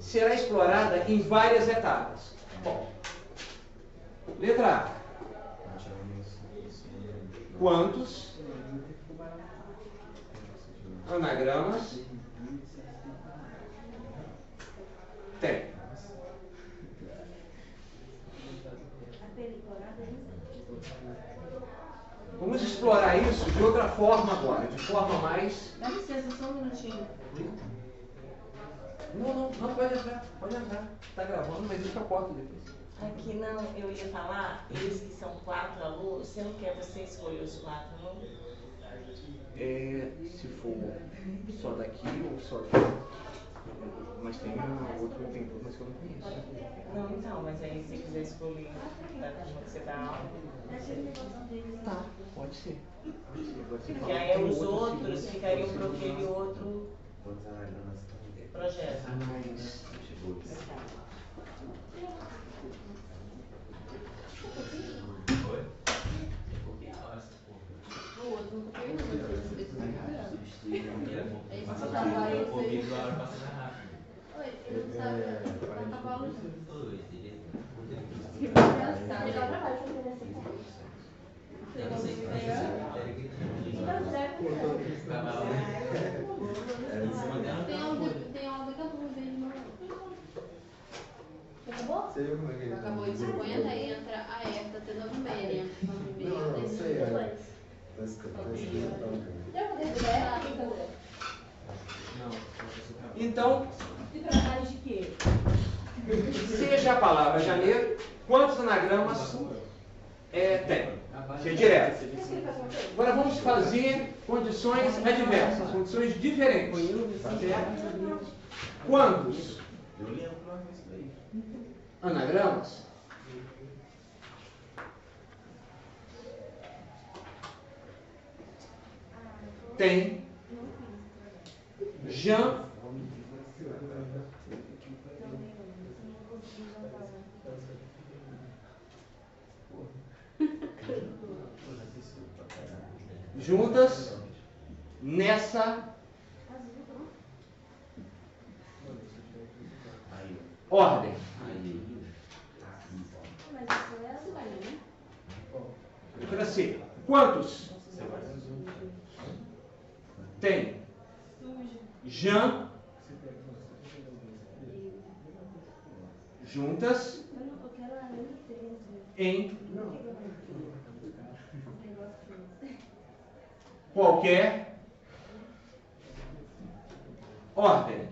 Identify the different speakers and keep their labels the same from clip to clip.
Speaker 1: será explorada em várias etapas. Bom, letra A. Quantos anagramas tem? Vamos explorar isso de outra forma agora, de forma mais...
Speaker 2: Dá licença, só um minutinho.
Speaker 1: Não, pode entrar. Está gravando, mas deixa eu corto depois.
Speaker 3: Aqui não, eu ia falar, eles que são 4 alunos, você não quer você escolher os 4, não?
Speaker 1: Se for só daqui ou só daqui. Mas tem outro, tem turmas que eu não conheço.
Speaker 3: Não, então, mas aí se você quiser escolher da turma que você dá aula,
Speaker 1: tá, pode ser.
Speaker 3: Porque aí os outros ficariam para aquele outro projeto.
Speaker 2: Tem aula que eu não vejo. Acabou? Acabou em 50 e entra a EF, tá tendo a Numênia.
Speaker 4: Não sei.
Speaker 1: Então,
Speaker 2: de trabalho de quê?
Speaker 1: seja a palavra janeiro, quantos anagramas tem? Ser direto. Agora vamos fazer condições adversas, condições diferentes. Quantos anagramas tem Jean juntas nessa ordem? Letra C. Quantos tem Jean juntas em qualquer ordem?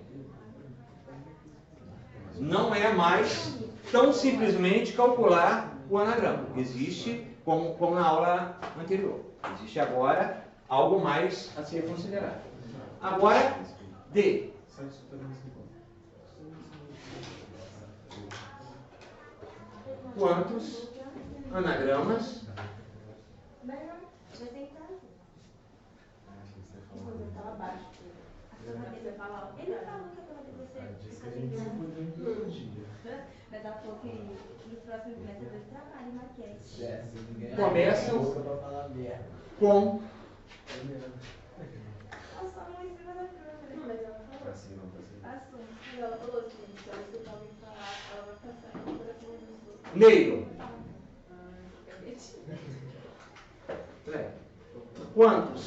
Speaker 1: Não é mais tão simplesmente calcular o anagrama. Existe, como na aula anterior, existe agora algo mais a ser considerado. Agora, D. Quantos anagramas
Speaker 5: Ele falou que a prova de você mas ela falou que nos próximos meses eu trabalho em maquete.
Speaker 1: começam com
Speaker 5: Ela só não escreveu na câmera. Não, mas ela falou. Passou. Mas ela falou assim, se ela escutar alguém falar, ela vai passar no coração dos outros.
Speaker 1: Neiro. Quantos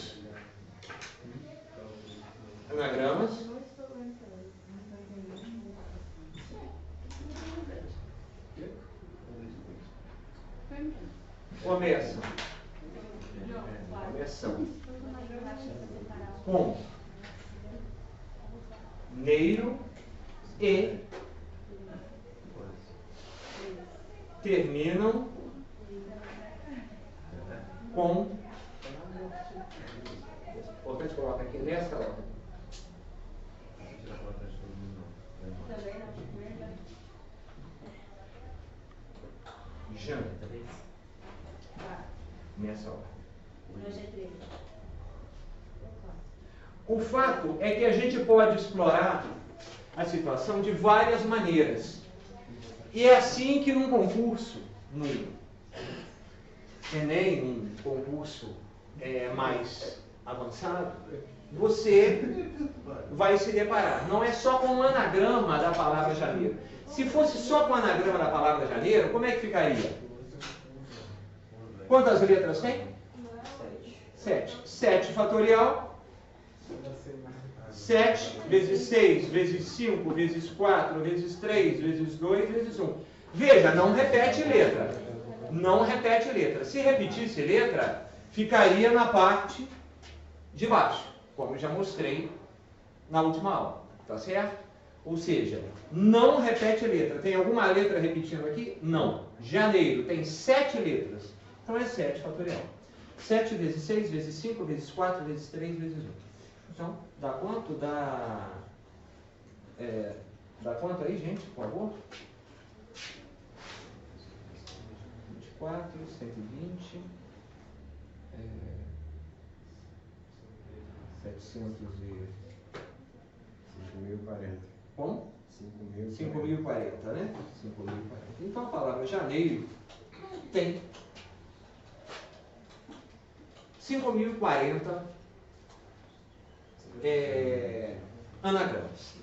Speaker 1: anagramas começam com neiro e terminam com... Importante colocar aqui nessa ordem. Jean. Nessa ordem. O fato é que a gente pode explorar a situação de várias maneiras. E é assim que num concurso, num Enem, um concurso mais avançado, você vai se deparar. Não é só com o anagrama da palavra janeiro. Se fosse só com o anagrama da palavra janeiro, como é que ficaria? Quantas letras tem? 7. 7 fatorial. 7 vezes 6, vezes 5, vezes 4, vezes 3, vezes 2, vezes 1. Veja, não repete letra. Não repete letra. Se repetisse letra, ficaria na parte de baixo, como eu já mostrei na última aula. Tá certo? Ou seja, não repete letra. Tem alguma letra repetindo aqui? Não. Janeiro tem 7 letras. Então é 7 fatorial. 7 vezes 6, vezes 5, vezes 4, vezes 3, vezes 1. Então, dá quanto? Dá quanto aí, gente, por favor? 24, 120, 700 e...
Speaker 4: 5.040.
Speaker 1: Como?
Speaker 4: 5.040,
Speaker 1: 5.040, né? 5.040. Então a palavra janeiro tem 5.040 anagramas.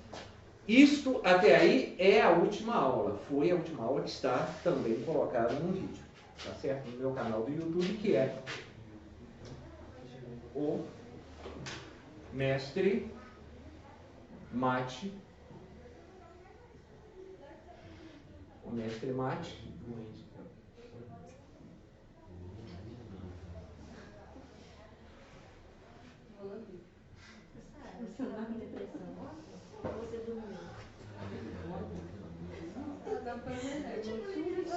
Speaker 1: Isto até aí é a última aula. Foi a última aula que está também colocada no vídeo. Tá certo? No meu canal do YouTube, que é o Mestre Mate. O Mestre Mate.
Speaker 5: Você não tá com depressão? Ou você dormiu?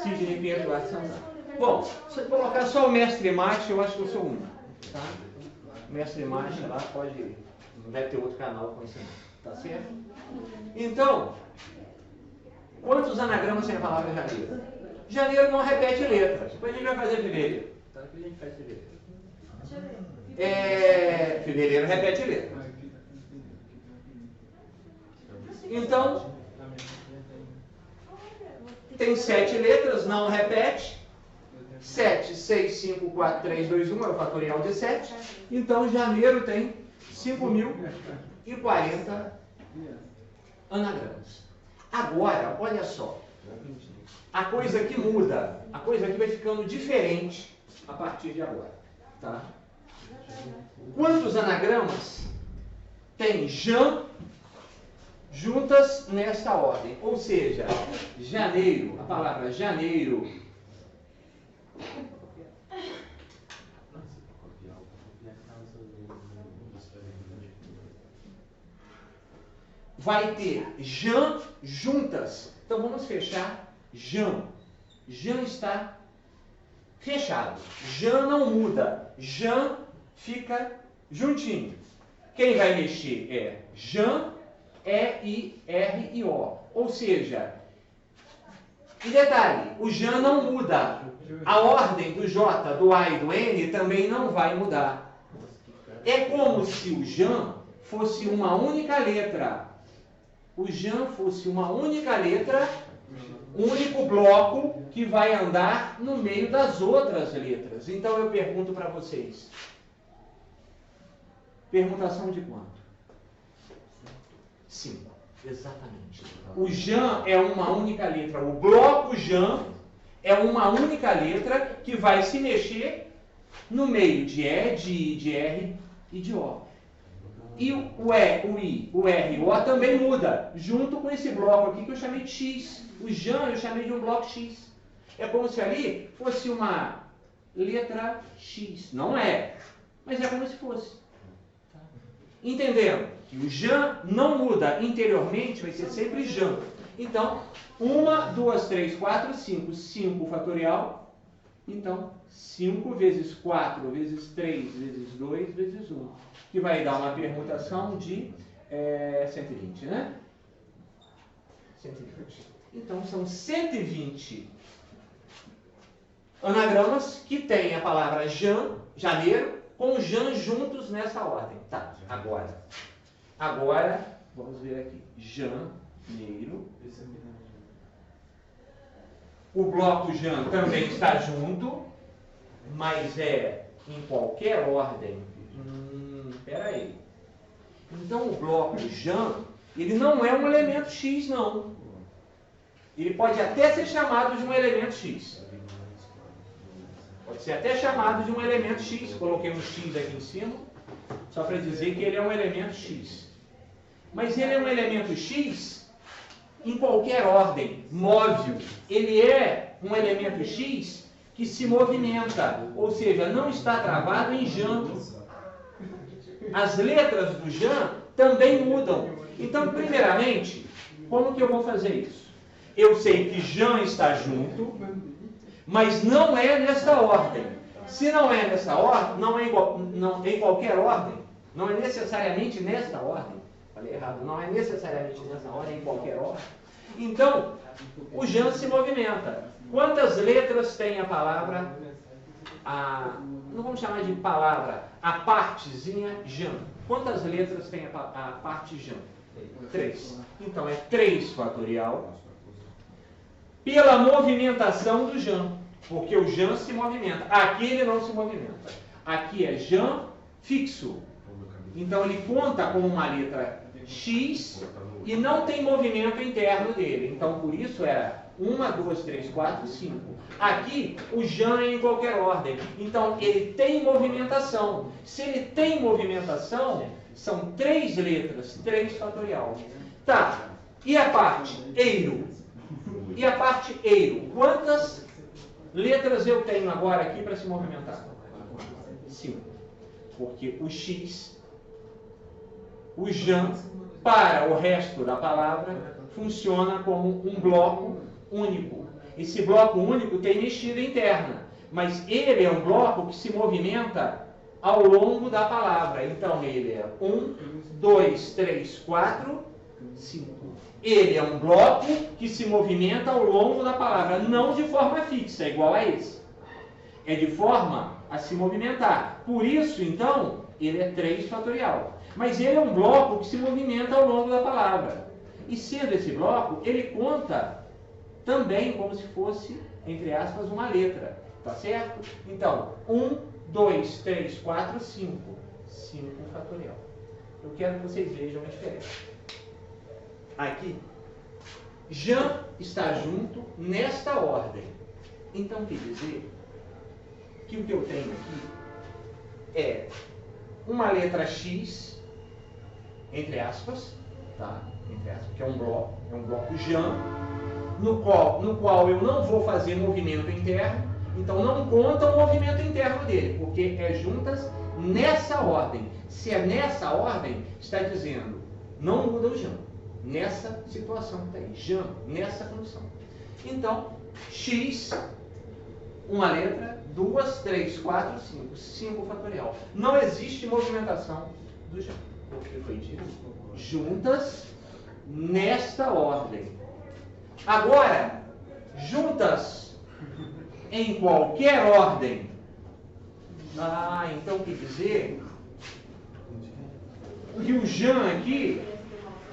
Speaker 1: Sidney Pedro Duarte Santana. Bom, se eu colocar só o Mestre Mate, eu acho que eu sou um. Tá? O Mestre Mate lá pode... Não deve ter outro canal com esse nome. Tá certo? Então, quantos anagramas tem a palavra janeiro? Janeiro não repete letras. Depois a gente vai fazer fevereiro. Tá? Depois a gente faz fevereiro. Fevereiro repete letras. Então, tem 7 letras, não repete. 7, 6, 5, 4, 3, 2, 1 é o fatorial de 7. Então, janeiro tem 5.040 anagramas. Agora, olha só. A coisa que muda, a coisa que vai ficando diferente a partir de agora. Tá? Quantos anagramas tem Jan juntas nesta ordem? Ou seja, janeiro, a palavra janeiro vai ter Jan juntas. Então vamos fechar Jan. Jan está fechado. Jan não muda. Jan fica juntinho. Quem vai mexer é Jan, E-I-R-I-O. Ou seja, e detalhe, o Jan não muda. A ordem do J, do A e do N também não vai mudar. É como se o Jan fosse uma única letra. O Jan fosse uma única letra, um único bloco que vai andar no meio das outras letras. Então eu pergunto para vocês. Permutação de quanto? 5. Exatamente. O Jan é uma única letra. O bloco Jan é uma única letra que vai se mexer no meio de E, de I, de R e de O. E o E, o I, o R e o O também muda, junto com esse bloco aqui que eu chamei de X. O Jan eu chamei de um bloco X. É como se ali fosse uma letra X. Não é, mas é como se fosse. Entendendo que o Jan não muda interiormente, vai ser sempre Jan. Então, 1, 2, 3, 4, 5. 5 fatorial. Então, 5 vezes 4 vezes 3 vezes 2 vezes 1. Que vai dar uma permutação de 120, né? 120. Então, são 120 anagramas que tem a palavra Jan, janeiro, com Jan juntos nessa ordem. Tá, agora, vamos ver aqui. Janeiro. O bloco Jan também está junto, mas é em qualquer ordem. Espera aí. Então o bloco Jan, ele não é um elemento X, não. Ele pode até ser chamado de um elemento X. Pode ser até chamado de um elemento X. Coloquei um X aqui em cima, só para dizer que ele é um elemento X. Mas ele é um elemento X em qualquer ordem, móvel. Ele é um elemento X que se movimenta, ou seja, não está travado em Jan. As letras do Jan também mudam. Então, primeiramente, como que eu vou fazer isso? Eu sei que Jan está junto, mas não é nesta ordem. Se não é nessa ordem, não é em qualquer ordem, não é necessariamente nesta ordem. Falei errado, não é necessariamente nessa ordem, é em qualquer ordem. Então, o Jan se movimenta. Quantas letras tem a palavra, não vamos chamar de palavra, a partezinha Jan? Quantas letras tem a parte Jan? 3. Então, é 3 fatorial pela movimentação do Jan. Porque o Jan se movimenta. Aqui ele não se movimenta. Aqui é Jan fixo. Então, ele conta como uma letra X e não tem movimento interno dele. Então, por isso era 1, 2, 3, 4, 5. Aqui, o Jan é em qualquer ordem. Então, ele tem movimentação. Se ele tem movimentação, são 3 letras, 3 fatorial. Tá. E a parte eiro? E a parte eiro? Quantas letras eu tenho agora aqui para se movimentar? 5. Porque o X, o Jan, para o resto da palavra, funciona como um bloco único. Esse bloco único tem mexida interna, mas ele é um bloco que se movimenta ao longo da palavra. Então, ele é 1, 2, 3, 4, 5. Ele é um bloco que se movimenta ao longo da palavra, não de forma fixa, igual a esse. É de forma a se movimentar. Por isso, então, ele é 3 fatorial. Mas ele é um bloco que se movimenta ao longo da palavra. E sendo esse bloco, ele conta também como se fosse, entre aspas, uma letra. Tá certo? Então, 1, 2, 3, 4, 5. 5 fatorial. Eu quero que vocês vejam a diferença. Aqui, Jan está junto nesta ordem. Então, quer dizer que o que eu tenho aqui é uma letra X, entre aspas, tá? Entre aspas, que é um bloco Jan, no qual eu não vou fazer movimento interno, então não conta o movimento interno dele, porque é juntas nessa ordem. Se é nessa ordem, está dizendo, não muda o Jan. Nessa situação que está aí, Jan, nessa condição. Então, X, uma letra, 2, 3, 4, 5, 5 fatorial. Não existe movimentação do Jan, porque foi dito juntas nesta ordem. Agora, juntas em qualquer ordem. Então quer dizer que o Jan aqui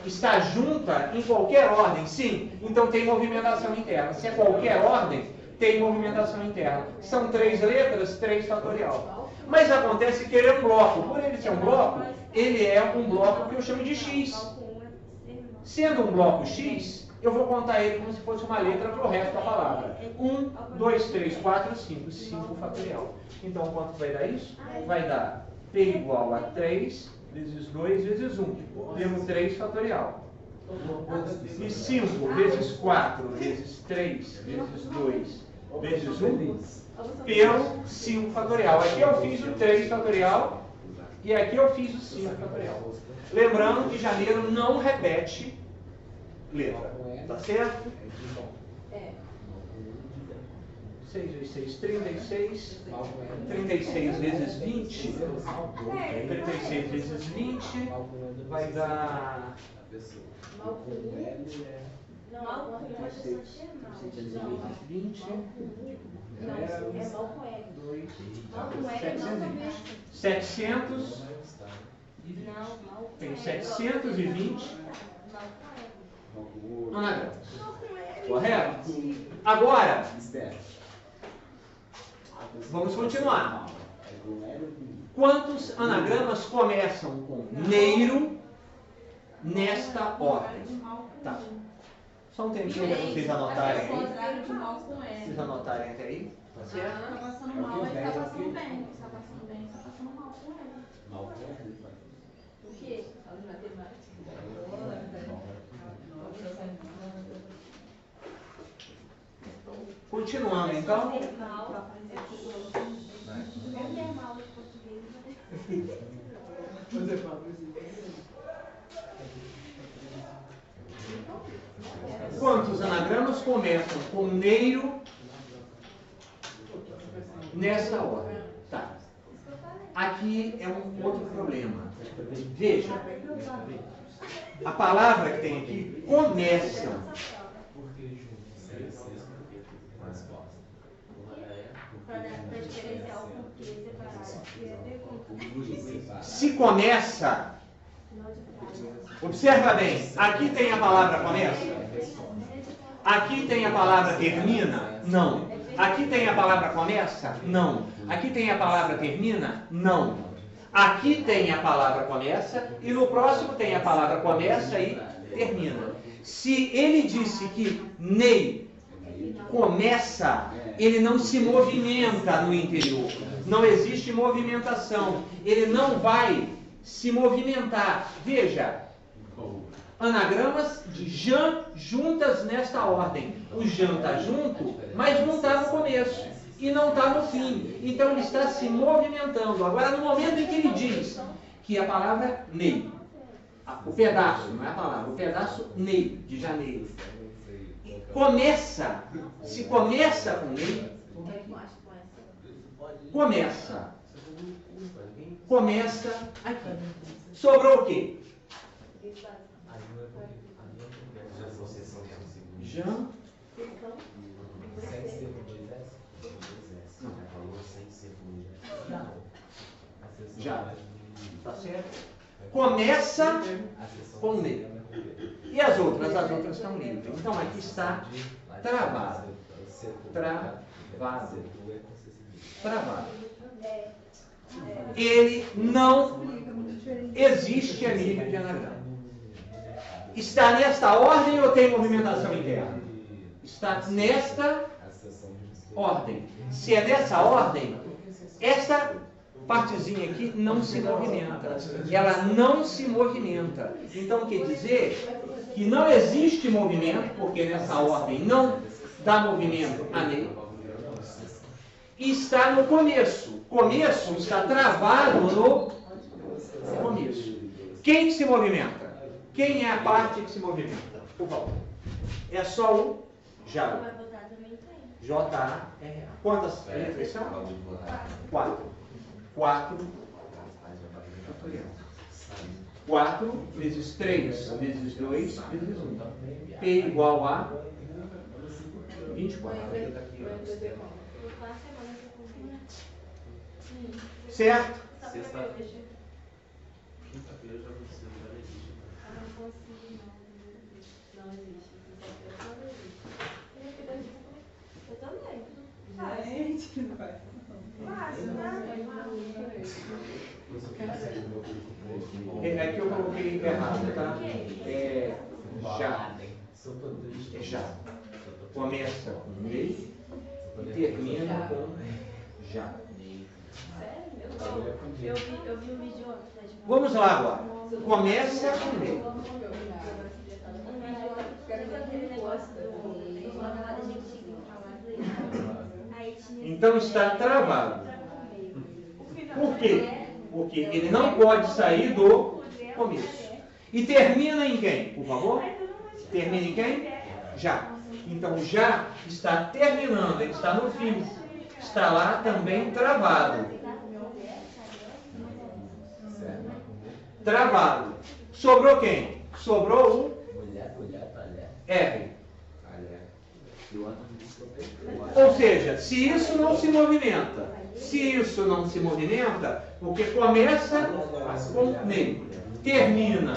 Speaker 1: está junta em qualquer ordem. Sim, então tem movimentação interna. Se é qualquer ordem, tem movimentação interna. São 3 letras, 3 fatorial. Mas acontece que ele é um bloco. Por ele ser um bloco, ele é um bloco que eu chamo de X. Sendo um bloco X, eu vou contar ele como se fosse uma letra para o resto da palavra. 1, 2, 3, 4, 5. 5 fatorial. Então, quanto vai dar isso? Vai dar P igual a 3 vezes 2 vezes 1. Pelo 3 fatorial. E 5 vezes 4 vezes 3 vezes 2 vezes 1 pelo 5 fatorial. Aqui eu fiz o 3 fatorial e aqui eu fiz o 5 fatorial. Lembrando que janeiro não repete letra. Tá certo? 6 vezes 6, 36. 36 vezes 20. 36 vezes 20 vai dar... 20. 700. Tem 720 anagramas. Correto? Agora, vamos continuar. Quantos anagramas começam com neiro nesta ordem. Tá. Só um tempinho para vocês anotarem aí. Vocês anotarem até aí. Tá certo?
Speaker 2: Tá passando mal, ele tá passando bem. Tá passando bem, tá passando mal com ele.
Speaker 4: Mal com ele.
Speaker 2: O quê? Aula de matemática.
Speaker 1: Continuando, então.
Speaker 5: É normal de português,
Speaker 1: Quantos anagramas começam com neiro nessa ordem? Tá. Aqui é um outro problema. Veja, a palavra que tem aqui, começa.
Speaker 5: para diferenciar o português separado.
Speaker 1: Se começa, observa bem, aqui tem a palavra começa? Aqui tem a palavra termina? Não. Aqui tem a palavra começa? Não. Aqui tem a palavra termina? Não. Aqui tem a palavra começa e no próximo tem a palavra começa e termina. Se ele disse que Ney começa, ele não se movimenta no interior. Não existe movimentação. Ele não vai se movimentar. Veja, anagramas de Jan juntas nesta ordem. O Jan está junto, mas não está no começo. E não está no fim. Então ele está se movimentando. Agora, no momento em que ele diz que a palavra Ney, o pedaço, não é a palavra, o pedaço Ney, de janeiro, começa, se começa com Ney, começa aqui. Sobrou o quê? Jan. Já. Tá certo? Começa com Ney. E as outras? As outras estão livres. Então aqui está travado. Travado. Travado. Ele não existe a nível de anagrama. Está nesta ordem ou tem movimentação interna? Está nesta ordem. Se é nessa ordem, esta partezinha aqui não se movimenta. Ela não se movimenta. Então quer dizer que não existe movimento, porque nessa ordem não dá movimento a Ney. E está no começo. Começo está travado no começo. Quem que se movimenta? Quem é a parte que se movimenta? Por favor. É só o já. J-A-R-A. Quantas letras são? 4. 4 vezes 3 vezes 2 vezes 1. P igual a 24. Certo?
Speaker 4: Sexta-feira. Quinta-feira eu já vou ser já existe.
Speaker 2: Não existe. Eu também.
Speaker 5: Gente, não vai.
Speaker 1: É que eu coloquei errado, tá? É já. É já. Começa com Ney e termina com já.
Speaker 5: Eu vi um vídeo ontem.
Speaker 1: Vamos lá agora. Começa com Ney. Então está travado. Por quê? Porque ele não pode sair do começo. E termina em quem, por favor? Termina em quem? Já. Então já está terminando, ele está no fim. Está lá também travado. Travado. Sobrou quem? Sobrou o R. Ou seja, se isso não se movimenta, porque começa com Ney, termina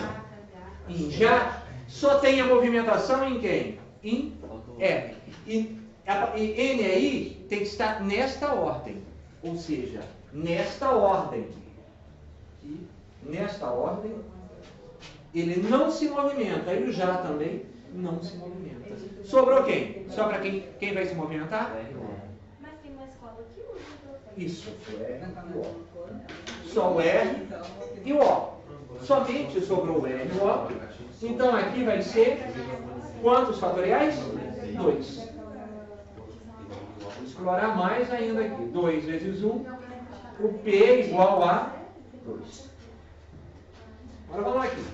Speaker 1: em já, só tem a movimentação em quem? Em R. E N aí tem que estar nesta ordem. Ou seja, nesta ordem. E nesta ordem, ele não se movimenta. E o já também não se movimenta. Sobrou quem? Só para quem vai se movimentar?
Speaker 5: Mas tem uma escola que usa o professor.
Speaker 1: Isso. Só o E e o O. Somente sobrou o E e o O. Então aqui vai ser quantos fatoriais? 2. Vou explorar mais ainda aqui. 2 vezes 1. O P igual a 2. Agora vamos aqui.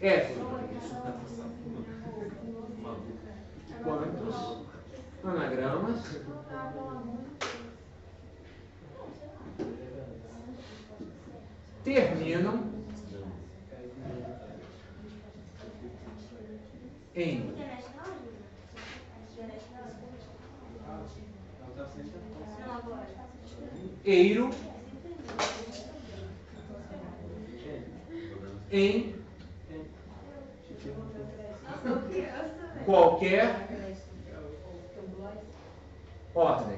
Speaker 1: F. Quantos anagramas terminam em
Speaker 5: Internet não ajuda? Internet não ajuda? Não, agora.
Speaker 1: eiro em qualquer ordem.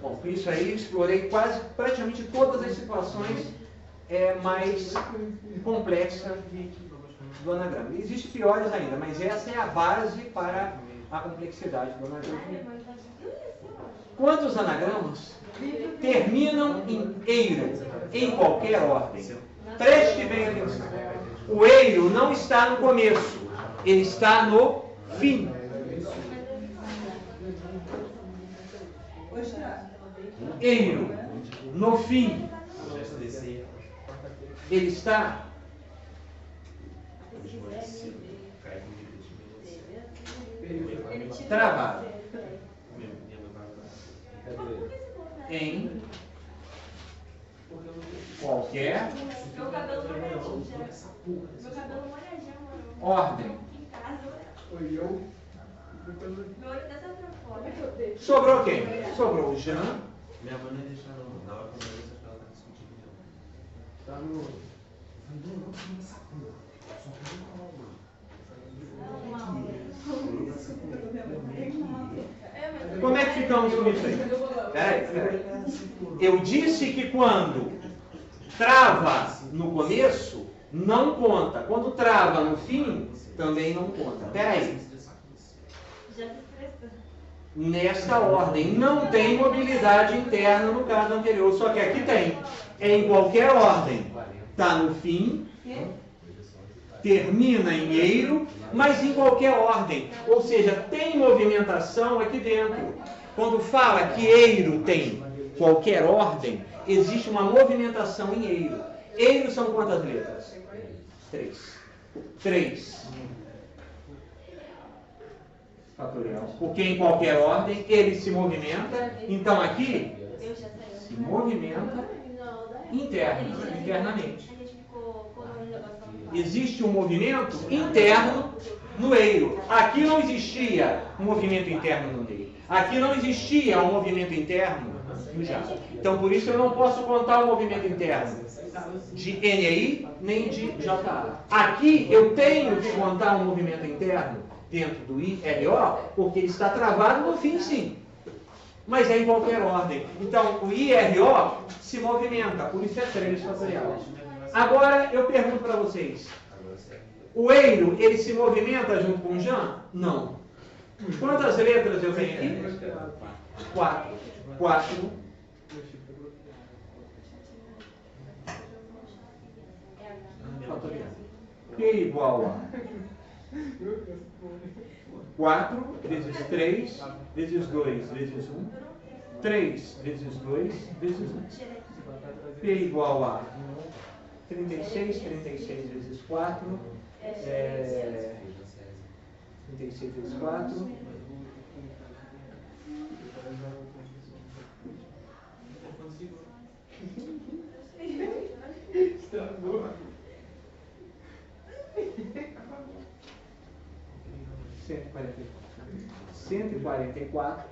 Speaker 1: Bom, com isso aí explorei praticamente todas as situações mais complexas do anagrama. Existem piores ainda, mas essa é a base para a complexidade do anagrama. Quantos anagramas terminam em eiro, em qualquer ordem? Preste bem atenção. O eiro não está no começo, ele está no fim. Eiro, no fim, ele está travado em qualquer
Speaker 5: Meu cabelo molhadinho já. Meu cabelo molhadinho, mano.
Speaker 1: ordem.
Speaker 5: Em casa. Meu olho dessa pra fora.
Speaker 1: Sobrou quem? Sobrou o Jean.
Speaker 4: Minha mãe não deixa não. Na hora que eu vejo, ela tá discutindo.
Speaker 6: Tá no. Não, não, essa porra. Só que não.
Speaker 1: Como é que ficamos com isso aí? Peraí. Eu disse que quando trava no começo, não conta. Quando trava no fim, também não conta. Peraí.
Speaker 5: Já se estressou.
Speaker 1: Nesta ordem, não tem mobilidade interna no caso anterior, só que aqui tem. É em qualquer ordem. Está no fim, termina em eiro, mas em qualquer ordem. Ou seja, tem movimentação aqui dentro. Quando fala que eiro tem qualquer ordem, existe uma movimentação em eiro. Eiro são quantas letras? 3. Fatorial. Porque em qualquer ordem ele se movimenta. Então aqui se movimenta internamente. Existe um movimento interno no eiro. Aqui não existia um movimento interno no eiro. Aqui não existia um movimento interno no já. Então por isso eu não posso contar o movimento interno de NI nem de JA. Aqui eu tenho que contar um movimento interno dentro do IRO, porque ele está travado no fim, sim. Mas é em qualquer ordem. Então, o IRO se movimenta, por isso é 3 fatorial. Agora, eu pergunto para vocês. O eiro, ele se movimenta junto com o Jean? Não. Quantas letras eu tenho aqui? 4. 4. Fatorial. P igual a 4 vezes 3 vezes 2 vezes 1. 3 vezes 2 vezes 1. P igual a 36 vezes 4. 36 vezes 4.
Speaker 6: Estragou.
Speaker 1: 144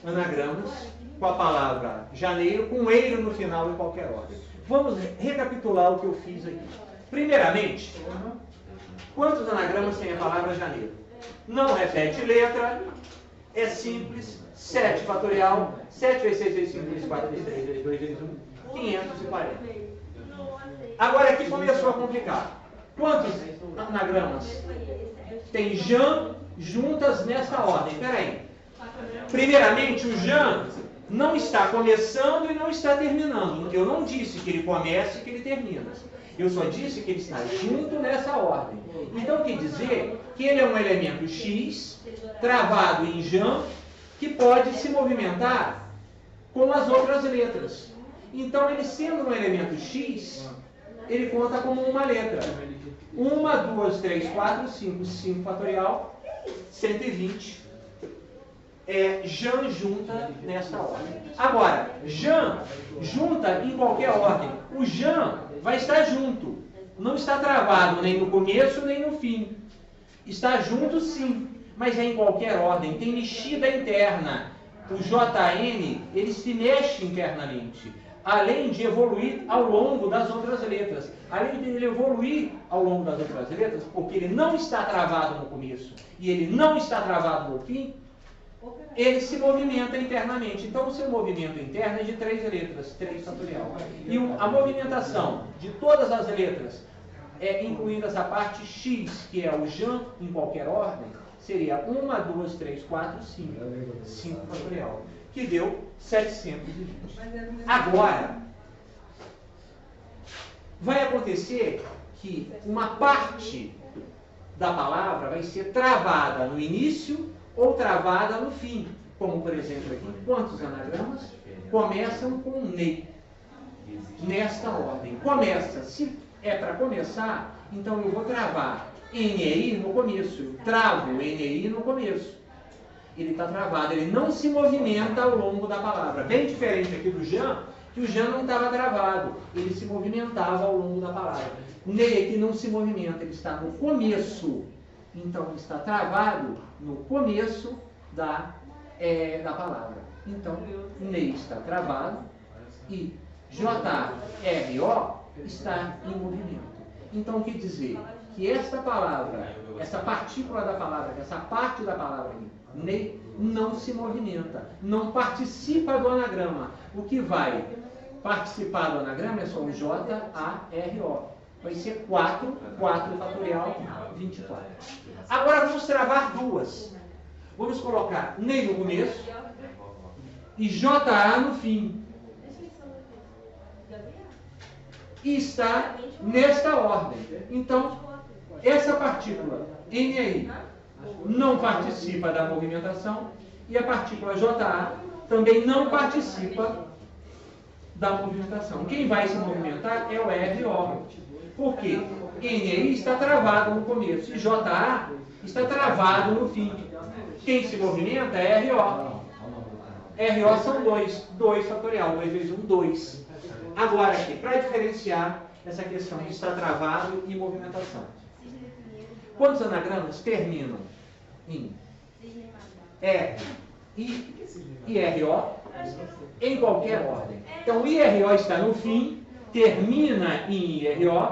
Speaker 1: anagramas com a palavra janeiro, com eiro no final em qualquer ordem. Vamos recapitular o que eu fiz aqui. Primeiramente, quantos anagramas tem a palavra janeiro? Não repete letra, é simples, 7 fatorial, 7 vezes 6 vezes 5 vezes 4 vezes 3 vezes 2 vezes 1, 540. Agora aqui começou a complicar. Quantos anagramas tem Jan juntas nessa ordem? Espera aí. Primeiramente, o Jan não está começando e não está terminando. Eu não disse que ele começa e que ele termina. Eu só disse que ele está junto nessa ordem. Então quer dizer que ele é um elemento X, travado em Jan, que pode se movimentar com as outras letras. Então ele sendo um elemento X, ele conta como uma letra. 1, 2, 3, 4, 5, 5 fatorial, 120. É Jan junta nesta ordem. Agora, Jan junta em qualquer ordem. O Jan vai estar junto. Não está travado nem no começo nem no fim. Está junto sim, mas é em qualquer ordem. Tem mexida interna. O JN, ele se mexe internamente. Além de evoluir ao longo das outras letras. Além de ele evoluir ao longo das outras letras, porque ele não está travado no começo e ele não está travado no fim, ele se movimenta internamente. Então, o seu movimento interno é de 3 letras, 3 fatorial. E a movimentação de todas as letras, incluindo essa parte X, que é o Jan em qualquer ordem, seria 1, 2, 3, 4, 5. 5 fatorial. Que deu 720. Agora, vai acontecer que uma parte da palavra vai ser travada no início ou travada no fim. Como, por exemplo, aqui, quantos anagramas começam com NEI? Nesta ordem. Começa. Se é para começar, então eu vou travar NEI no começo. Eu travo NEI no começo. Ele está travado, ele não se movimenta ao longo da palavra. Bem diferente aqui do Jan, que o Jan não estava travado, ele se movimentava ao longo da palavra. NEI aqui não se movimenta, ele está no começo. Então, ele está travado no começo da palavra. Então, NEI está travado e JRO está em movimento. Então, quer dizer que esta palavra, essa partícula da palavra, essa parte da palavra NEI, não se movimenta, não participa do anagrama. O que vai participar do anagrama é só o JARO. Vai ser 4 fatorial 24. Agora vamos travar duas. Vamos colocar NEI no começo e JA no fim. E está nesta ordem. Então, essa partícula NEI não participa da movimentação e a partícula JA também não participa da movimentação. Quem vai se movimentar é o RO. Por quê? NEI está travado no começo e JA está travado no fim. Quem se movimenta é RO. RO são 2 fatorial, 2 vezes 1, 2. Agora aqui, para diferenciar essa questão de estar travado e movimentação. Quantos anagramas terminam em R e RO em qualquer ordem? Então, o IRO está no fim, termina em IRO,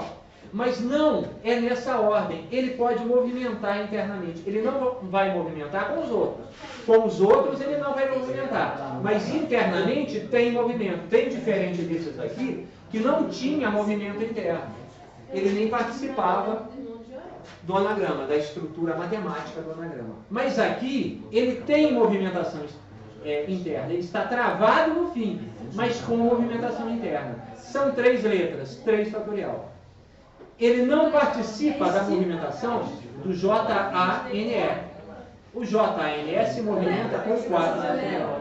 Speaker 1: mas não é nessa ordem. Ele pode movimentar internamente. Ele não vai movimentar com os outros. Com os outros, ele não vai movimentar. Mas internamente tem movimento. Bem diferente desses aqui, que não tinha movimento interno. Ele nem participava do anagrama, da estrutura matemática do anagrama. Mas aqui, ele tem movimentação interna. Ele está travado no fim, mas com movimentação interna. São 3 letras, 3 fatorial. Ele não participa da movimentação do JANE. O JANE se movimenta com 4 fatorial.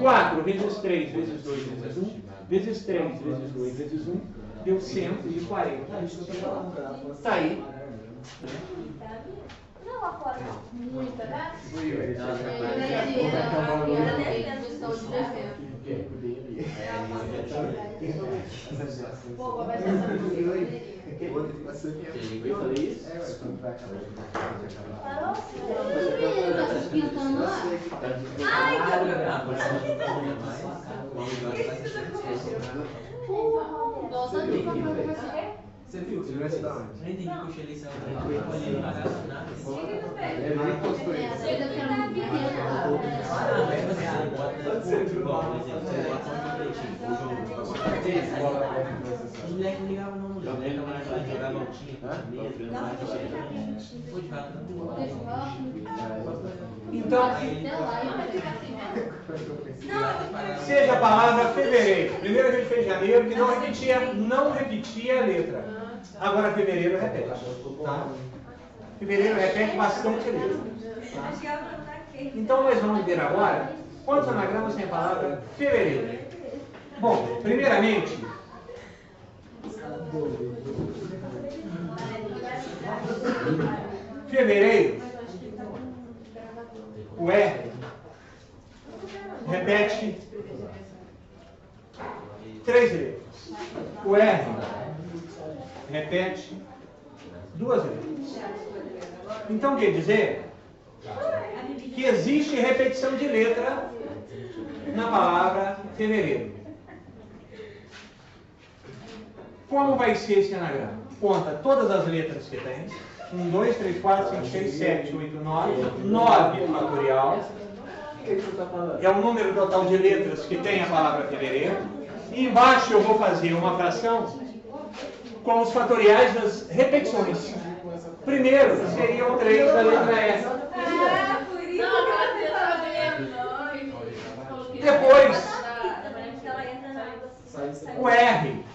Speaker 1: 4 vezes 3 vezes 2 vezes 1, vezes 3 vezes 2 vezes 1, deu 140. Está aí.
Speaker 5: Não, agora não.
Speaker 2: Muita, né? Pô, vai ser essa
Speaker 1: Eu falei isso?
Speaker 5: Ai,
Speaker 2: Voltando para
Speaker 4: Você viu?
Speaker 6: Ele vai se dar onde?
Speaker 4: Nem entendi que o Xelê saiu daí. Olhei, não pagava nada.
Speaker 6: Ele nem postou isso.
Speaker 2: Você ainda quer muito pequeno.
Speaker 4: Ah, mas você bota futebol, por exemplo, você bota um completinho. O jogo. Os moleques não ligavam não, os moleques jogavam tinha, mesmo, mais foi de fato
Speaker 1: Então,
Speaker 2: Até lá, eu vai ficar sem
Speaker 1: seja a palavra fevereiro. Primeiro a gente fez janeiro, que não repetia a letra. Agora fevereiro repete. Tá? Fevereiro repete bastante letra.
Speaker 5: Acho que ela vai botar aqui.
Speaker 1: Então nós vamos ver agora quantos anagramas tem a palavra fevereiro. Bom, primeiramente, fevereiro, o R repete 3 letras. O R repete 2 letras. Então quer dizer que existe repetição de letra na palavra fevereiro. Como vai ser esse anagrama? Conta todas as letras que tem. 1, 2, 3, 4, 5, 6, 7, 8, 9. 9 fatorial. É o número total de letras que tem a palavra fevereiro. E embaixo eu vou fazer uma fração com os fatoriais das repetições. Primeiro seria o 3 da letra S.
Speaker 5: Ah, por isso
Speaker 2: Não,
Speaker 5: que
Speaker 2: aquela
Speaker 5: ela
Speaker 2: criança
Speaker 1: Depois,
Speaker 5: ela entra na água.
Speaker 1: o R,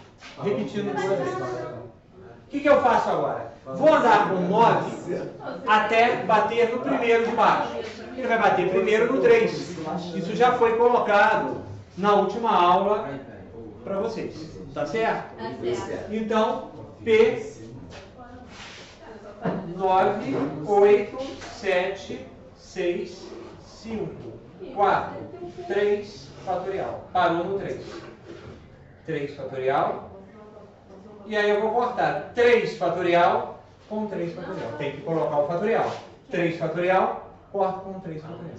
Speaker 1: repetindo 2 vezes. O que eu faço agora? Vou andar com 9 até bater no primeiro de baixo. Ele vai bater primeiro no 3. Isso já foi colocado na última aula para vocês. Tá certo?
Speaker 2: Tá certo.
Speaker 1: Então, P 9, 8, 7, 6, 5, 4, 3, fatorial. Parou no 3. 3 fatorial. E aí eu vou cortar 3 fatorial com 3 fatorial. Tem que colocar o fatorial. 3 fatorial, corto com 3 fatorial.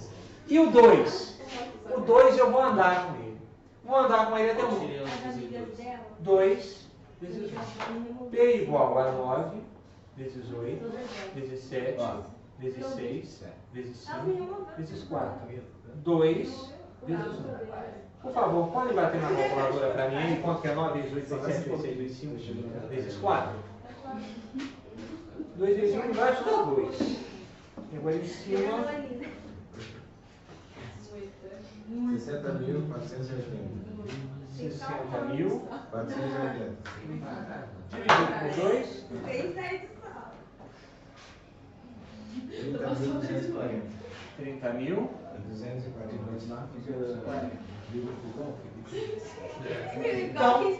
Speaker 1: E o 2? O 2 eu vou andar com ele. Vou andar com ele até o 1. 2 vezes 1. P igual a 9 vezes 8 vezes 7 vezes 6 vezes 5 vezes 4. 2 vezes 1. Por favor, pode bater na calculadora para mim aí quanto que é 9 vezes 8 vezes 7 vezes 6 vezes 5 vezes 4? 2 vezes 1 embaixo dá 2. E agora em cima.
Speaker 6: 60.480.
Speaker 1: 60.480.
Speaker 6: 480.
Speaker 1: Dividido por 2. 30.000.
Speaker 6: 242 lá,
Speaker 1: Então,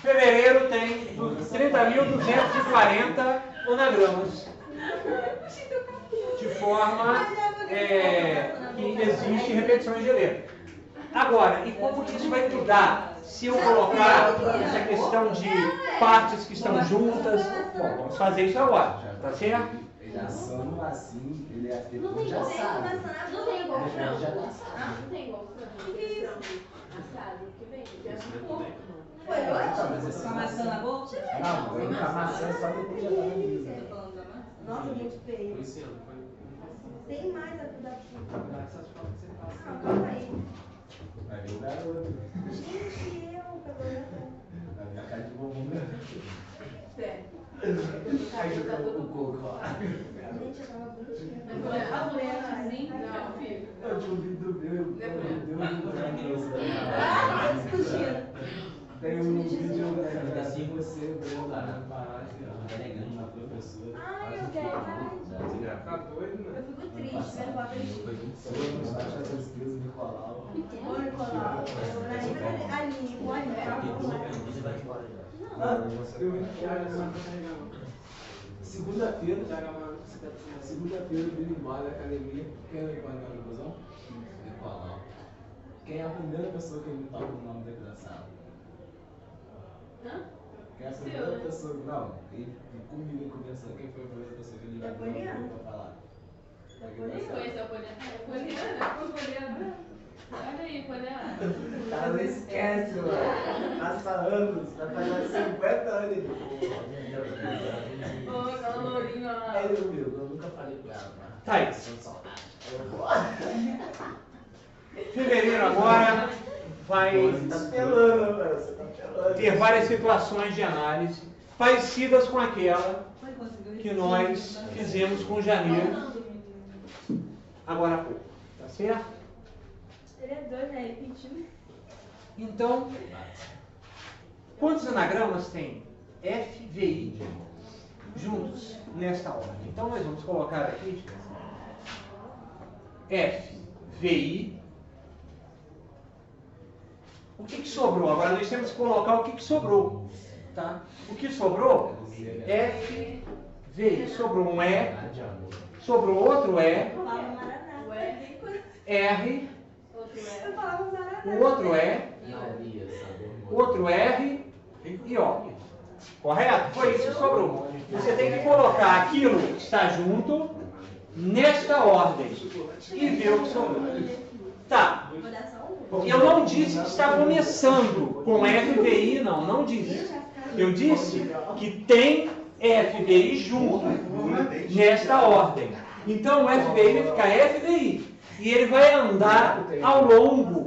Speaker 1: fevereiro tem 30.240 anagramas. De forma que existe repetições de letra. Agora, e como que isso vai mudar se eu colocar essa questão de partes que estão juntas? Bom, vamos fazer isso agora, tá certo?
Speaker 6: São assim, ele é
Speaker 2: Não tem
Speaker 6: já
Speaker 2: igual.
Speaker 6: sabe.
Speaker 2: Não tem igual frango.
Speaker 6: Já
Speaker 2: Não tem igual frango. Assado que vem.
Speaker 5: Foi ótimo. Com a maçã na boca?
Speaker 6: Não, vem com a maçã só depois já tá na mesa.
Speaker 5: Nossa, muito feio.
Speaker 4: Foi esse ano, foi.
Speaker 5: Tem mais daqui.
Speaker 4: Essas fotos que você
Speaker 5: Ah,
Speaker 4: passa.
Speaker 5: calma aí.
Speaker 6: Vai vir o garoto.
Speaker 5: Gente, eu, cabelo.
Speaker 6: Vai vir a cara de bombom, né?
Speaker 2: Sério.
Speaker 6: Aí jogando o coco lá.
Speaker 5: Gente, eu tava bonitinha.
Speaker 2: A mulherzinha. Não, filho.
Speaker 6: Eu tinha um vídeo meu,
Speaker 5: Ah, discutindo.
Speaker 6: tem um vídeo assim, você vendo na paragem, uma professora.
Speaker 5: Ai, eu quero.
Speaker 4: Tá doido, né?
Speaker 5: Eu fico triste, vendo o triste.
Speaker 6: Eu acho essas coisas de colar.
Speaker 5: Ô, Nicolau, ali, o olho,
Speaker 6: Segunda-feira, segunda-feira eu vim embora da academia. Quem vai embora no busão? Nicolau. Quem é a primeira pessoa que me toca o nome daqui da sala? Quem é a primeira pessoa? Não, e comigo conversando. Quem foi a primeira pessoa que ele vai pra falar?
Speaker 2: Conheceu a Poliana? Poliana? Olha aí, quando é lá.
Speaker 6: O cara não esquece, mano. Passa anos, vai fazer 50 anos de
Speaker 2: Ô, aquela lourinha lá.
Speaker 6: Aí eu nunca falei com ela, mano.
Speaker 1: Tá aí.
Speaker 6: Sou saudade.
Speaker 1: Fevereiro agora vai
Speaker 6: Você tá pelando, velho. Você tá pelando.
Speaker 1: ter várias situações de análise parecidas com aquela que nós fizemos com janeiro, agora há pouco. Tá certo?
Speaker 5: Ele é doido, né? Ele pediu.
Speaker 1: Então, quantos anagramas tem FVI juntos nesta ordem? Então, nós vamos colocar aqui FVI. O que sobrou? Agora nós temos que colocar o que sobrou. Tá? O que sobrou? FVI. Sobrou um E, sobrou outro E,
Speaker 5: Eu falava Maraná.
Speaker 1: R,
Speaker 5: Eu falava Maraná.
Speaker 1: o outro E, outro R e O. Correto? Foi isso que sobrou. Você tem que colocar aquilo que está junto nesta ordem e ver o que sobrou. Tá.
Speaker 5: Vou dar só um.
Speaker 1: Eu não disse que está começando com FVI, não disse. Eu disse que tem FVI junto nesta ordem. Então o FVI vai ficar FVI. E ele vai andar ao longo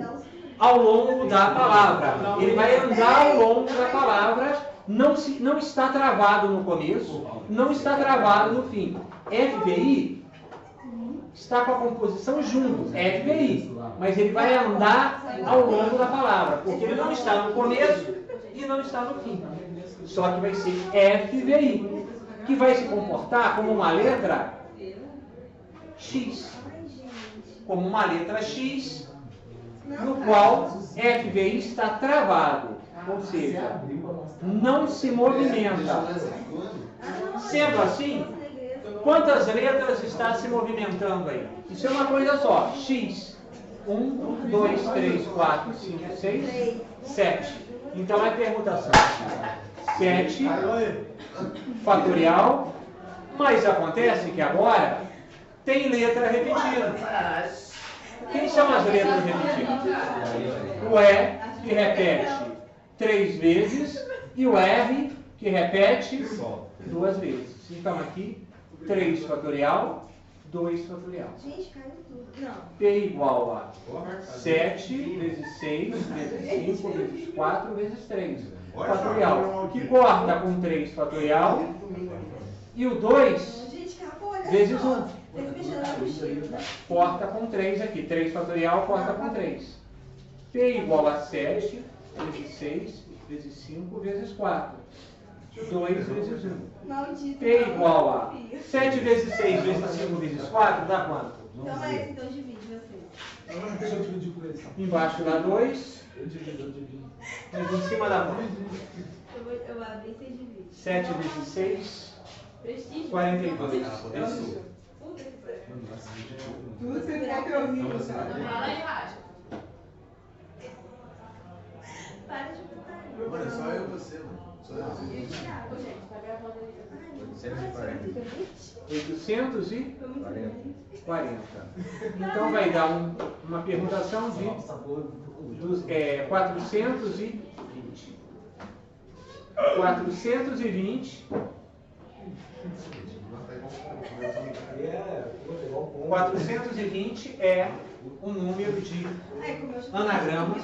Speaker 1: da palavra. Ele vai andar ao longo da palavra. Não está travado no começo, não está travado no fim. FVI está com a composição junto, FVI, mas ele vai andar ao longo da palavra, porque ele não está no começo e não está no fim. Só que vai ser FVI, que vai se comportar como uma letra X, como uma letra X, no qual FVI está travado. Ou seja, não se movimenta. Sendo assim, quantas letras está se movimentando aí? Isso é uma coisa só. X. 1, 2, 3, 4, 5, 6, 7. Então é permutação. 7 fatorial. Mas acontece que agora tem letra repetida. Quem são as letras repetidas? O E, que repete 3 vezes, e o R, que repete 2 vezes. Então aqui, 3 fatorial, 2 fatorial.
Speaker 5: Gente, caiu tudo. Não.
Speaker 1: P igual a 7 vezes 6, vezes 5, vezes 4, vezes 3. Fatorial, que corta com 3 fatorial, e o 2
Speaker 5: Gente, acabou, olha
Speaker 1: vezes
Speaker 5: só.
Speaker 1: 1.
Speaker 5: Tem que mexer na mochila.
Speaker 1: Corta com 3 aqui. 3 fatorial corta com 3. P igual a 7 vezes 6 vezes 5 vezes 4. 2 vezes 1.
Speaker 5: Maldito.
Speaker 1: P igual a 7 vezes 6 vezes 5 vezes 4 dá quanto?
Speaker 5: Então é esse, então divide vocês.
Speaker 6: Deixa eu dividir com eles.
Speaker 1: Embaixo dá 2,
Speaker 6: Eu divido.
Speaker 1: mas em cima dá quanto?
Speaker 5: Eu vou abrir e vocês dividem.
Speaker 1: 7 vezes 6,
Speaker 2: Prestígio.
Speaker 1: 42.
Speaker 2: Puta que pariu.
Speaker 6: Tudo você pode ouvir, você
Speaker 2: Não fala aí, racha.
Speaker 5: Para de putaria.
Speaker 7: Mano, é só eu e você, mano. Só eu.
Speaker 5: E o Thiago.
Speaker 2: Ô, gente, tá gravando aí.
Speaker 5: Ai,
Speaker 1: 840. Então vai dar uma permutação de 420. 420. 420 é o número de anagramas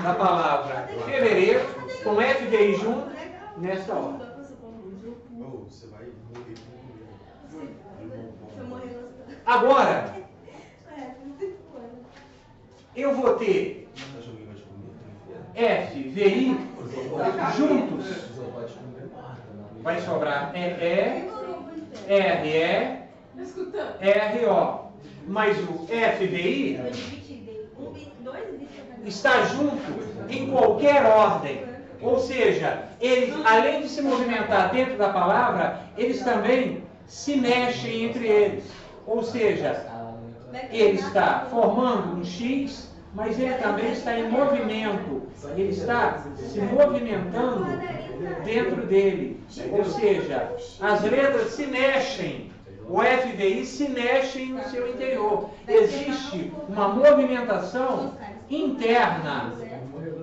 Speaker 1: da palavra fevereiro com FVI junto nesta hora.
Speaker 7: Ô, você vai morrer
Speaker 5: Se eu morrer, você...
Speaker 1: Agora,
Speaker 5: É, não tem como.
Speaker 1: eu vou ter
Speaker 7: Você acha que alguém vai te comer?
Speaker 1: FVI juntos. Vai sobrar RE,
Speaker 2: Escutando.
Speaker 1: RO. Mas o FVI
Speaker 5: Eu dividi, dois bits.
Speaker 1: está junto em qualquer ordem. Ou seja, eles, além de se movimentar dentro da palavra, eles também se mexem entre eles. Ou seja, ele está formando um X, mas ele também está em movimento. Ele está se movimentando dentro dele. Ou seja, as letras se mexem o FVI se mexe no seu interior. Existe uma movimentação interna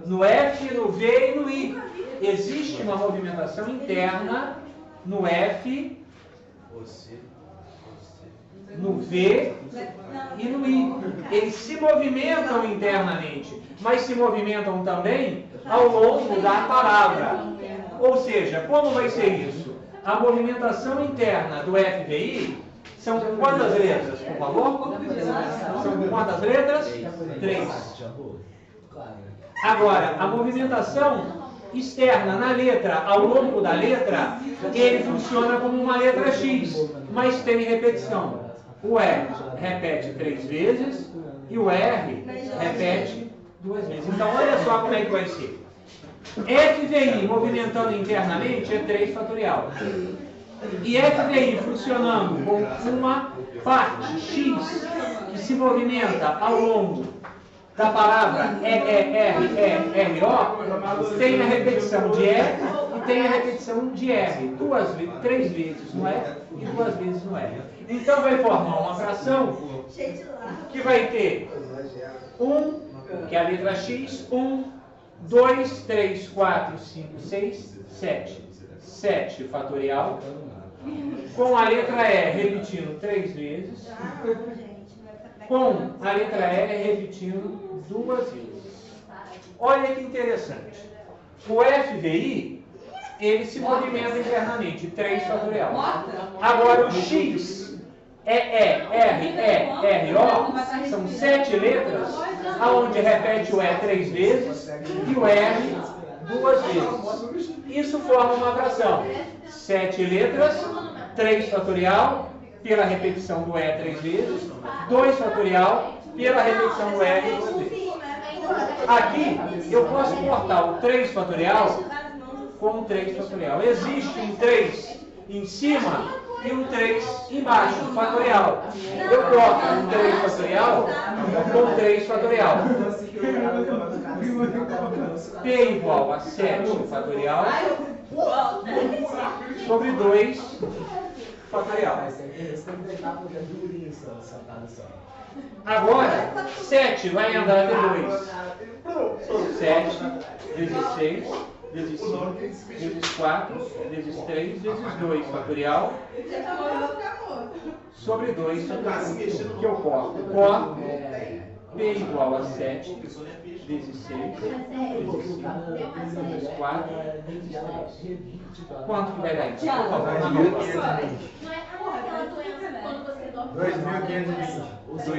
Speaker 1: no F, no V e no I. Existe uma movimentação interna no F, no V e no I. Eles se movimentam internamente, mas se movimentam também ao longo da palavra. Ou seja, como vai ser isso? A movimentação interna do FVI são quantas letras, por favor? São quantas letras? 3. Agora, a movimentação externa na letra, ao longo da letra, ele funciona como uma letra X, mas tem repetição. O E repete 3 vezes e o R repete 2 vezes. Então, olha só como é que vai ser. FVI movimentando internamente é 3 fatorial. E FVI funcionando com uma parte X que se movimenta ao longo da palavra EERERO, tem a repetição de E e tem a repetição de R. 3 vezes no E e 2 vezes no R. Então vai formar uma fração que vai ter 1, que é a letra X, 1, 2, 3, 4, 5, 6, 7. 7 fatorial, com a letra E repetindo 3 vezes, com a letra E repetindo 2 vezes. Olha que interessante. O FVI, ele se movimenta internamente, 3 fatorial. Agora o X, EERERO, são 7 letras, aonde repete o E 3 vezes e o R 2 vezes. Isso forma uma fração. 7 letras, 3 fatorial, pela repetição do E 3 vezes, 2 fatorial, pela repetição do R 2 vezes. Aqui, eu posso cortar o 3 fatorial com o 3 fatorial. Existe um 3 em cima e um 3 embaixo, fatorial. Eu corto um 3 fatorial com 3 fatorial. P igual a 7 fatorial sobre 2 fatorial. Agora, 7 vai andar até 2. 7 vezes 6, vezes 5, vezes 4, vezes 3, vezes 2 fatorial sobre 2 fatorial. Que eu corto? Corto P igual a 7 vezes 6, vezes 5, vezes 4, vezes 3. Quanto que vai dar isso? Por favor, na mão.
Speaker 2: Não é aquela doença quando você dorme.
Speaker 1: 2.520.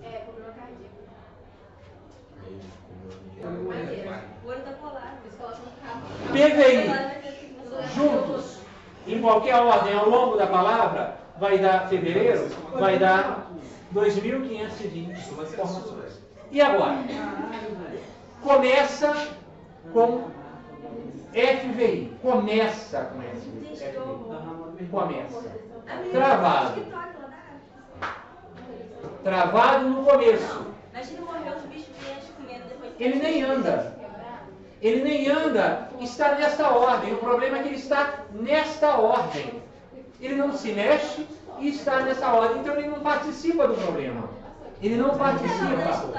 Speaker 2: É, problema cardíaco.
Speaker 5: O olho tá colado.
Speaker 2: Eles colocam no carro.
Speaker 1: PVI, juntos, em qualquer ordem ao longo da palavra, vai dar fevereiro, vai dar 2.520 informações. E agora? Começa com FVI. Começa com FVI. Começa. Travado. Travado no começo.
Speaker 5: Imagina morrer os bichos grandes comendo depois.
Speaker 1: Ele nem anda. Ele nem anda. Está nesta ordem. O problema é que ele está nesta ordem. Ele não se mexe e está nessa ordem. Então ele não participa do problema. Ele não participa.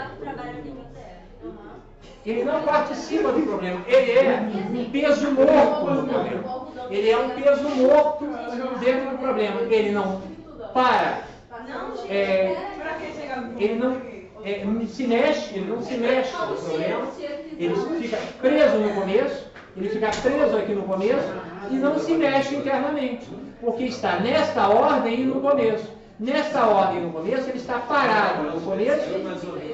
Speaker 1: Ele não participa do problema. Ele é um peso morto no problema. Ele é um peso morto dentro do problema. Ele não para. Ele não se mexe. Ele não se mexe no problema. Ele fica preso no começo. Ele fica preso aqui no começo e não se mexe internamente. Porque está nesta ordem e no começo. Nesta ordem no começo, ele está parado no começo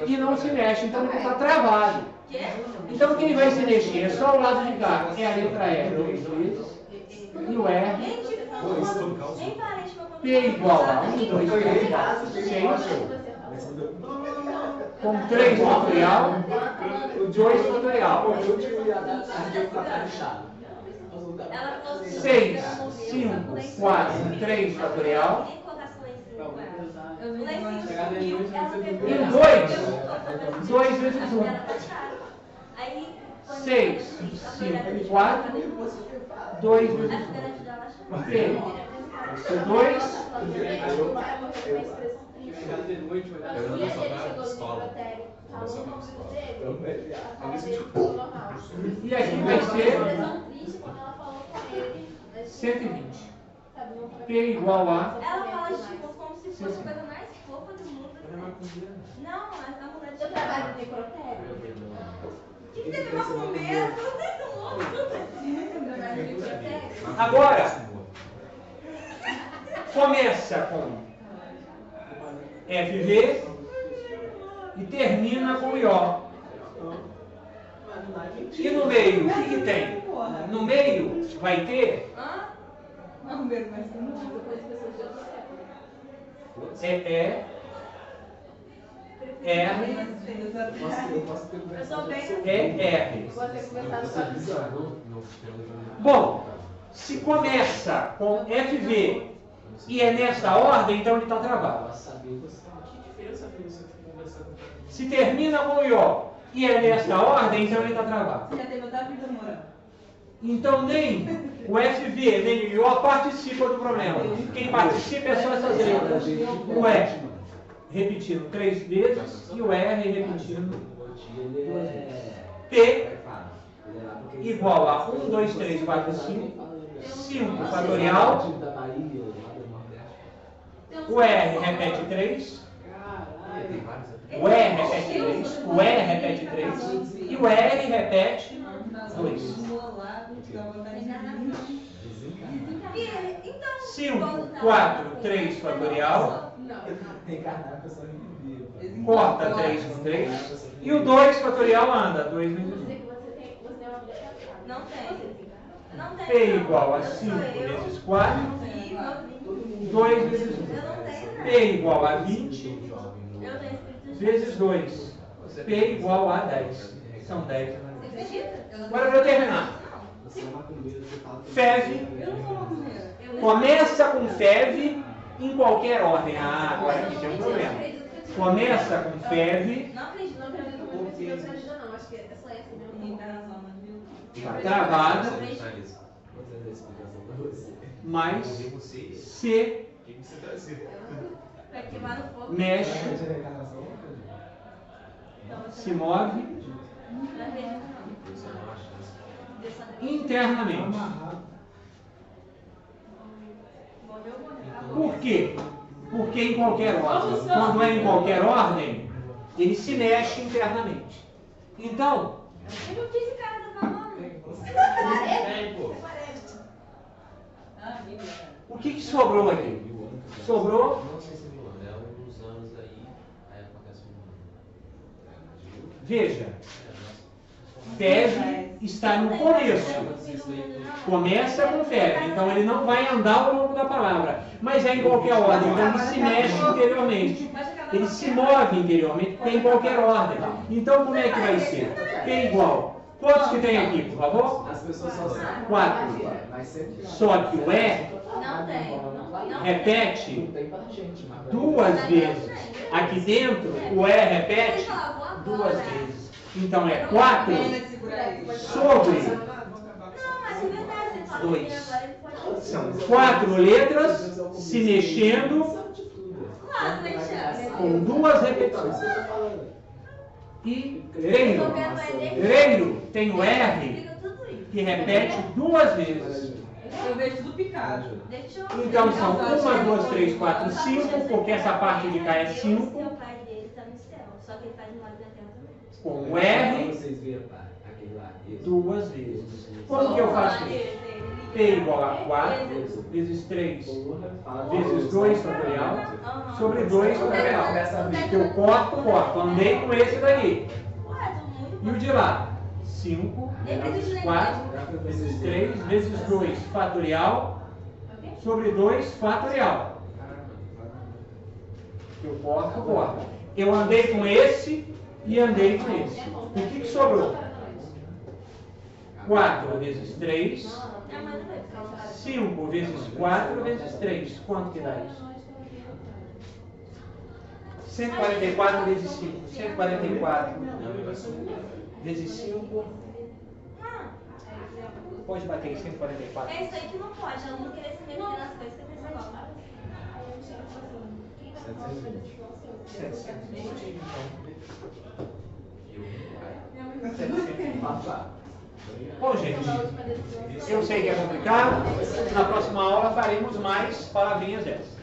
Speaker 1: e não se mexe. Então ele está travado. Então quem vai se mexer é só o lado de cá. É a letra E 2 vezes e o R 2. P igual a 1, 2, 3, 4, 6. Com 3 fatorial, 2 fatorial. 6, 5, 4, 3 fatorial. E 2 vezes 1. 6, 5, 4, 2 vezes 1. Ok. 2. E aqui vai ser 120. P igual a...
Speaker 5: Ela fala tipo como se fosse a coisa mais fofa do mundo. Não, a mulher de trabalho de necrotério. O que teve uma comer? Vocês são loucos.
Speaker 1: Agora, começa com FV e termina com IO. E no meio, o que tem? No meio vai ter R, Bom, se começa com FV e é nessa ordem, então ele está travado. Se termina com IO e é nessa ordem, então ele está travado. Então nem o FV nem o IO participam do problema. Quem participa é só essas letras. O E repetindo 3 vezes e o R repetindo 2 vezes. P igual a 1, 2, 3, 4, 5. 5 fatorial. O R repete 3. O R repete 3. O R repete 3. E o R repete 2. 5, 4, 3 fatorial. Corta 3 com 3. E o 2 fatorial anda. 2 vezes 1.
Speaker 5: Não tem. Não tem.
Speaker 1: P igual a 5 vezes 4. 2 vezes 1. P igual a 20 vezes 2. P igual a 10. São 10. Agora para eu terminar. FEV. Começa com FEV em qualquer ordem. Ah, agora aqui tem um problema. Começa com FEV.
Speaker 2: Não acredito, não. Acho que é só essa mesmo.
Speaker 1: Travada. Mais C. Mexe. Se move. Internamente. Por quê? Porque em qualquer ordem. Quando é em qualquer ordem, ele se mexe internamente. Então,
Speaker 5: Eu não fiz esse cara tá falando.
Speaker 1: o que sobrou aqui? Sobrou veja, FEV está no começo. Começa com FEV, então ele não vai andar ao longo da palavra, mas é em qualquer ordem, então ele se mexe interiormente. Ele se move interiormente, porque é em qualquer ordem. Então como é que vai ser? P igual. Quantos que tem aqui, por favor?
Speaker 6: As pessoas só sabem.
Speaker 1: 4. Só que o E
Speaker 5: Não tem.
Speaker 1: repete 2 vezes. Aqui dentro, o E repete 2 vezes. Então é 4 sobre 2. São 4 letras se mexendo com 2 repetições. E reiro tem o R que repete 2 vezes.
Speaker 8: Eu vejo tudo picado.
Speaker 1: Então são 1, 2, 3, 4, 5, porque essa parte de cá é 5. Com o R 2 vezes. Como que eu faço isso? P igual a 4 vezes 3 vezes 2 fatorial sobre 2 fatorial. Eu corto. Andei com esse daí. E o de lá? 5 vezes 4 vezes 3 vezes 2 fatorial sobre 2 fatorial. Eu corto. Eu andei com esse e andei com esse. O que sobrou? 4 vezes 3, 5 vezes 4 vezes 3. Quanto que dá isso? 144 vezes 5. 144 vezes 5 pode bater em 144.
Speaker 5: É isso aí que não pode, aluno querer se meter nas coisas que tem escola.
Speaker 1: 720. Bom, gente, eu sei que é complicado. Na próxima aula faremos mais palavrinhas dessas.